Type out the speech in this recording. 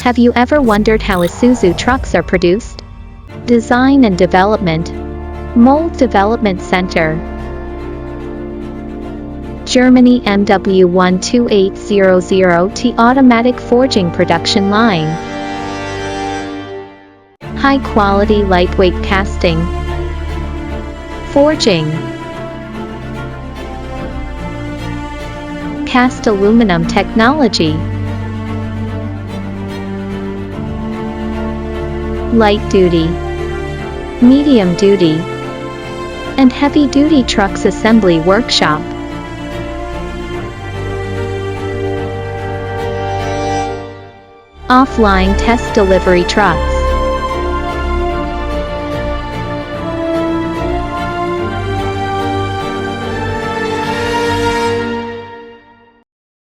Have you ever wondered how Isuzu trucks are produced? Design and Development. Mold Development Center. Germany MW12800T Automatic Forging Production Line. High quality lightweight casting. Forging. Cast aluminum technology. Light duty, medium duty, and heavy duty trucks assembly workshop. Offline test delivery trucks.